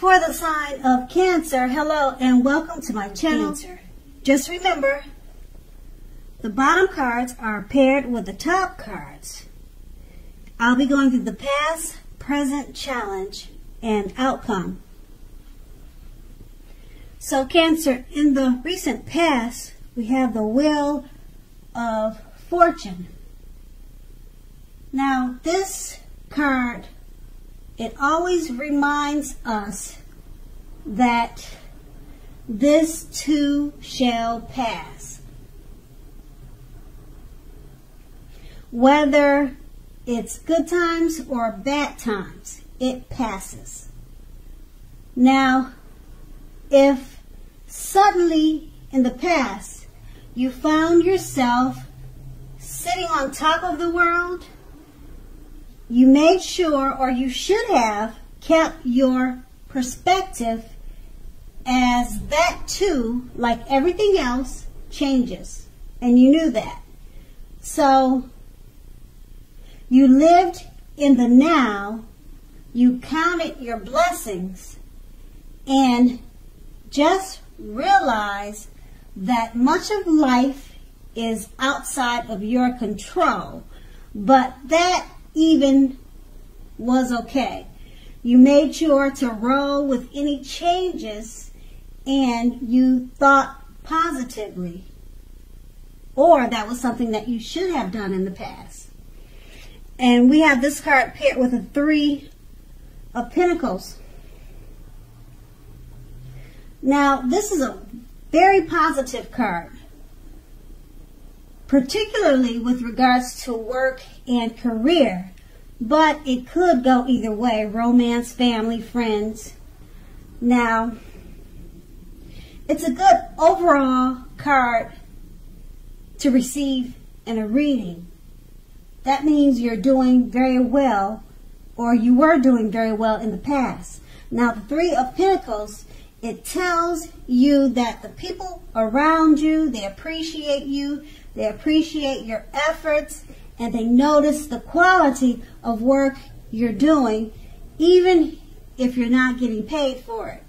For the sign of Cancer, hello and welcome to my channel. Cancer. Just remember, the bottom cards are paired with the top cards. I'll be going through the past, present, challenge, and outcome. So Cancer, in the recent past, we have the Wheel of Fortune. Now, this card, it always reminds us that this too shall pass. Whether it's good times or bad times, it passes. Now, if suddenly in the past you found yourself sitting on top of the world, you made sure, or you should have, kept your perspective as that too, like everything else, changes. And you knew that. So you lived in the now, you counted your blessings, and just realize that much of life is outside of your control. But that even was okay. You made sure to roll with any changes, and you thought positively, or that was something that you should have done in the past. And we have this card paired with a 3 of Pentacles. Now, this is a very positive card, particularly with regards to work and career, but it could go either way: romance, family, friends. Now, it's a good overall card to receive in a reading. That means you're doing very well, or you were doing very well in the past. Now, the 3 of Pentacles, it tells you that the people around you, they appreciate you, they appreciate your efforts, and they notice the quality of work you're doing, even if you're not getting paid for it.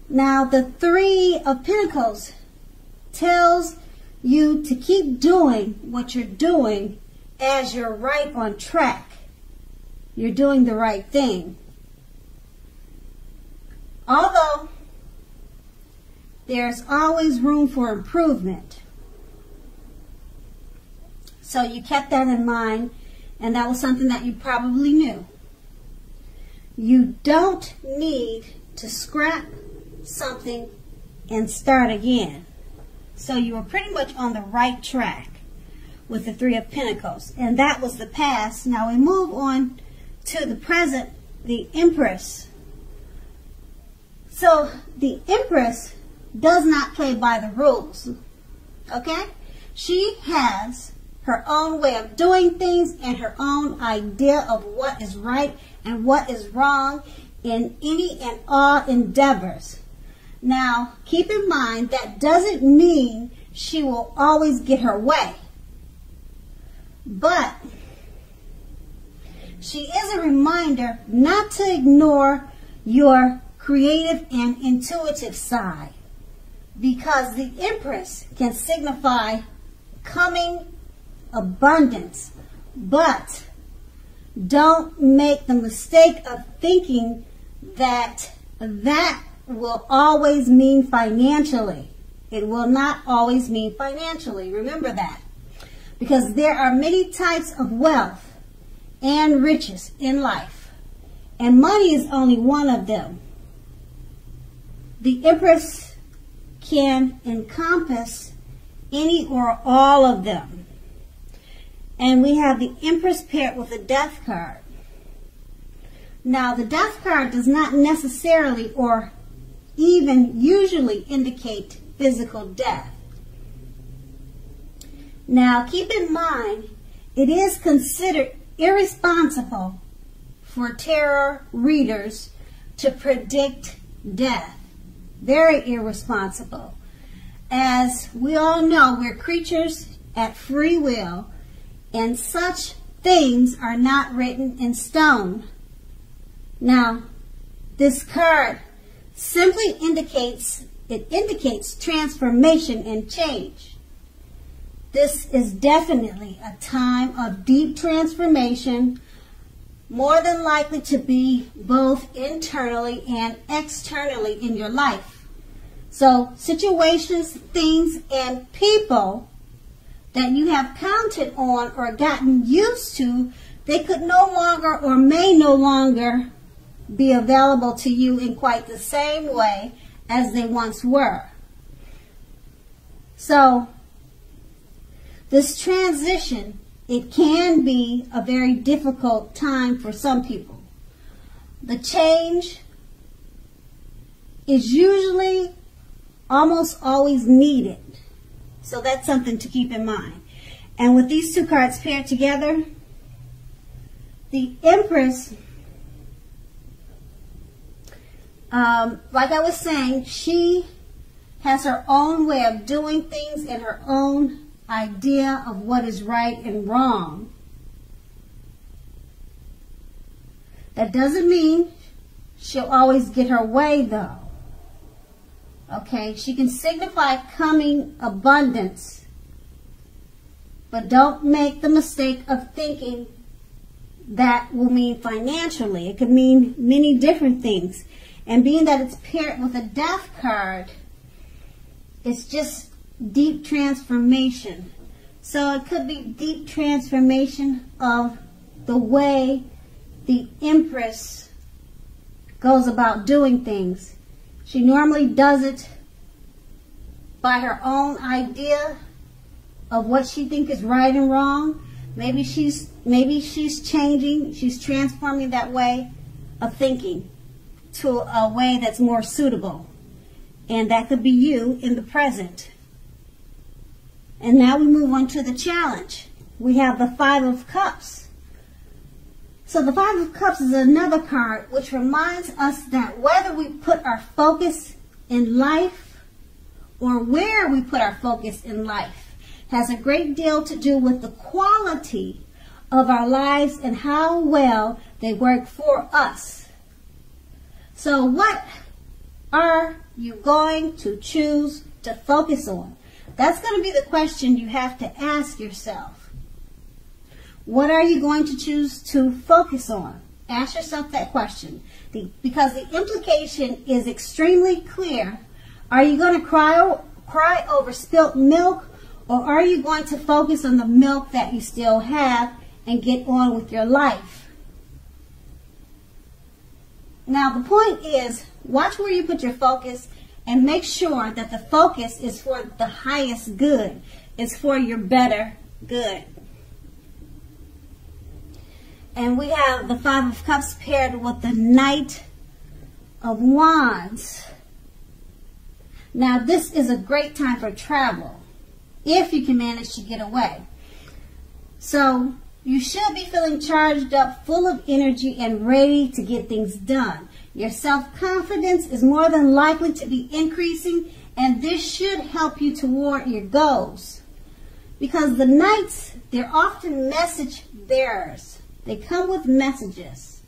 Now, the 3 of Pentacles tells you to keep doing what you're doing, as you're right on track. You're doing the right thing. Although there's always room for improvement. So you kept that in mind, and that was something that you probably knew. You don't need to scrap something and start again. So you were pretty much on the right track with the 3 of Pentacles. And that was the past. Now we move on to the present, the Empress. So the Empress does not play by the rules. Okay? She has her own way of doing things and her own idea of what is right and what is wrong in any and all endeavors. Now, keep in mind, that doesn't mean she will always get her way. But she is a reminder not to ignore your creative and intuitive side, because the Empress can signify coming abundance. But don't make the mistake of thinking that that will always mean financially. It will not always mean financially. Remember that. Because there are many types of wealth and riches in life, and money is only one of them. The Empress can encompass any or all of them. And we have the Empress paired with the Death card. Now, the Death card does not necessarily or even usually indicate physical death. Now, keep in mind, it is considered irresponsible for tarot readers to predict death. Very irresponsible. As we all know, we're creatures at free will, and such things are not written in stone. Now, this card simply indicates transformation and change. This is definitely a time of deep transformation, more than likely to be both internally and externally in your life. So situations, things, and people that you have counted on or gotten used to, they could no longer or may no longer be available to you in quite the same way as they once were. So this transition, it can be a very difficult time for some people. The change is usually almost always needed. So that's something to keep in mind. And with these two cards paired together, the Empress, like I was saying, she has her own way of doing things and her own idea of what is right and wrong. That doesn't mean she'll always get her way, though. Okay, she can signify coming abundance, but don't make the mistake of thinking that will mean financially. It could mean many different things. And being that it's paired with a Death card, it's just deep transformation. So it could be deep transformation of the way the Empress goes about doing things. She normally does it by her own idea of what she thinks is right and wrong. Maybe she's changing, she's transforming that way of thinking to a way that's more suitable. And that could be you in the present. And now we move on to the challenge. We have the Five of Cups. So the Five of Cups is another card which reminds us that whether we put our focus in life or where we put our focus in life has a great deal to do with the quality of our lives and how well they work for us. So what are you going to choose to focus on? That's going to be the question you have to ask yourself. What are you going to choose to focus on? Ask yourself that question. Because the implication is extremely clear. Are you going to cry over spilt milk, or are you going to focus on the milk that you still have and get on with your life? Now the point is, watch where you put your focus and make sure that the focus is for the highest good. It's for your better good. And we have the Five of Cups paired with the Knight of Wands. Now this is a great time for travel, if you can manage to get away. So you should be feeling charged up, full of energy, and ready to get things done. Your self-confidence is more than likely to be increasing, and this should help you toward your goals. Because the Knights, they're often message bearers. They come with messages.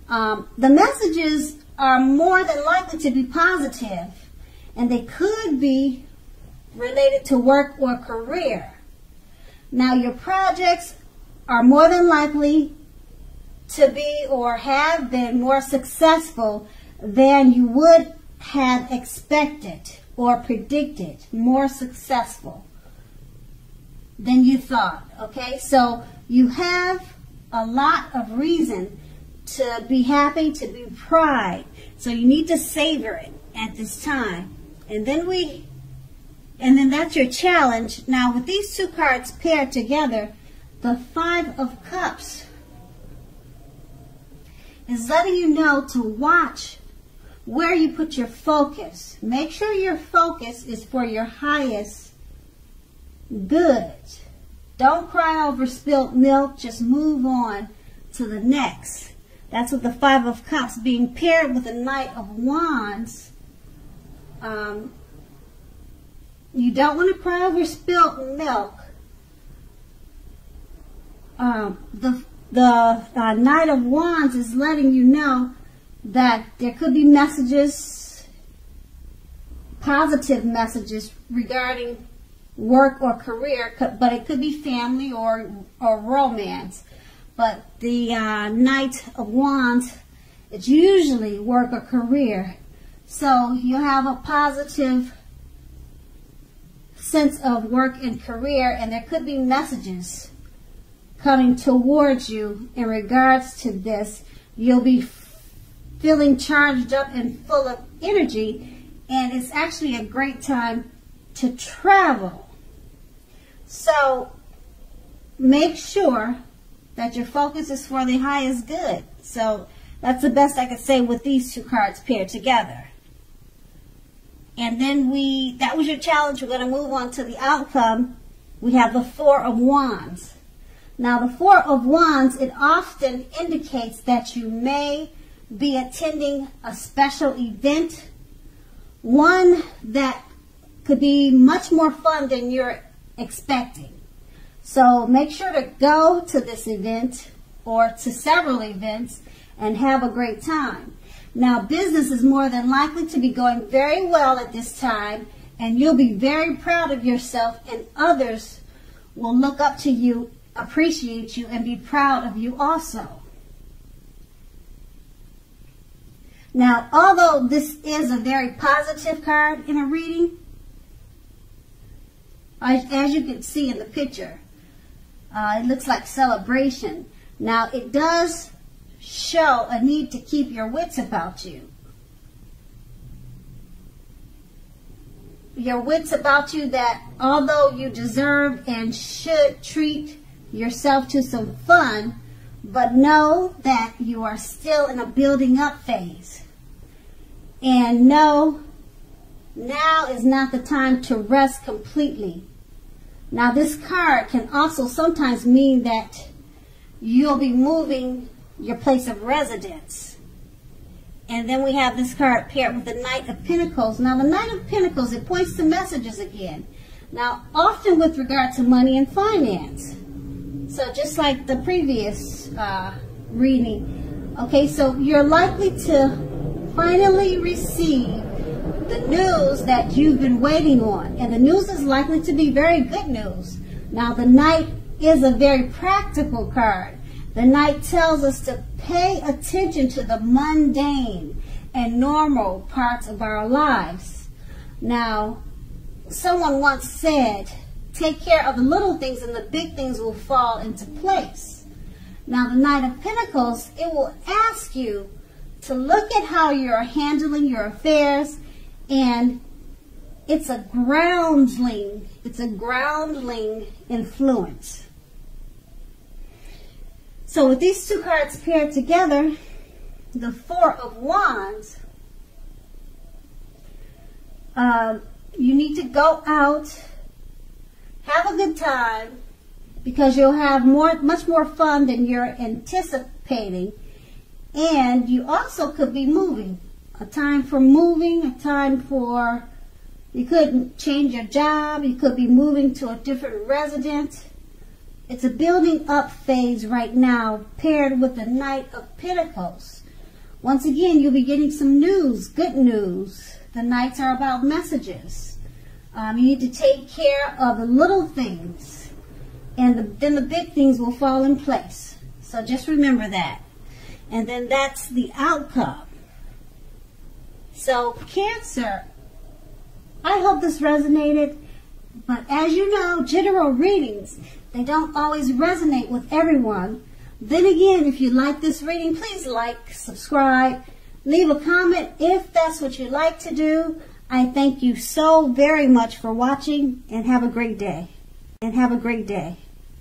The messages are more than likely to be positive, and they could be related to work or career. Now, your projects are more than likely to be or have been more successful than you would have expected or predicted. More successful than you thought. Okay, so you have a lot of reason to be happy, to be proud. So you need to savor it at this time. And then that's your challenge. Now with these two cards paired together, the Five of Cups is letting you know to watch where you put your focus. Make sure your focus is for your highest good. Don't cry over spilt milk. Just move on to the next. That's what the Five of Cups being paired with the Knight of Wands. You don't want to cry over spilt milk. The Knight of Wands is letting you know that there could be messages, positive messages regarding work or career, but it could be family or romance. But the Knight of Wands, it's usually work or career. So you have a positive sense of work and career, and there could be messages coming towards you in regards to this. You'll be feeling charged up and full of energy, and it's actually a great time to travel. So make sure that your focus is for the highest good. So that's the best I could say with these two cards paired together. And then that was your challenge. We're going to move on to the outcome. We have the Four of Wands. Now the Four of Wands, it often indicates that you may be attending a special event, one that could be much more fun than you're expecting. So make sure to go to this event or to several events and have a great time. Now business is more than likely to be going very well at this time, and you'll be very proud of yourself, and others will look up to you, appreciate you, and be proud of you also. Now, although this is a very positive card in a reading, as you can see in the picture, it looks like celebration. Now, it does show a need to keep your wits about you. Your wits about you, that although you deserve and should treat yourself to some fun, but know that you are still in a building up phase. And know now is not the time to rest completely. Now this card can also sometimes mean that you'll be moving your place of residence. And then we have this card paired with the Knight of Pentacles. Now the Knight of Pentacles, it points to messages again. Now often with regard to money and finance. So just like the previous reading. Okay, so you're likely to finally receive the news that you've been waiting on. And the news is likely to be very good news. Now the Knight is a very practical card. The Knight tells us to pay attention to the mundane and normal parts of our lives. Now, someone once said, take care of the little things and the big things will fall into place. Now, the Knight of Pentacles, it will ask you to look at how you're handling your affairs, and it's a groundling influence. So with these two cards paired together, the Four of Wands, you need to go out, have a good time, because you'll have much more fun than you're anticipating. And you also could be moving. A time for moving, a time for, you could change your job, you could be moving to a different residence. It's a building up phase right now, paired with the Knight of Pentacles. Once again, you'll be getting some news, good news. The Knights are about messages. You need to take care of the little things, and then the big things will fall in place. So just remember that. And then that's the outcome. So Cancer, I hope this resonated. But as you know, general readings, they don't always resonate with everyone. Then again, if you like this reading, please like, subscribe, leave a comment if that's what you like to do. I thank you so very much for watching, and have a great day. And have a great day.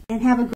And have a great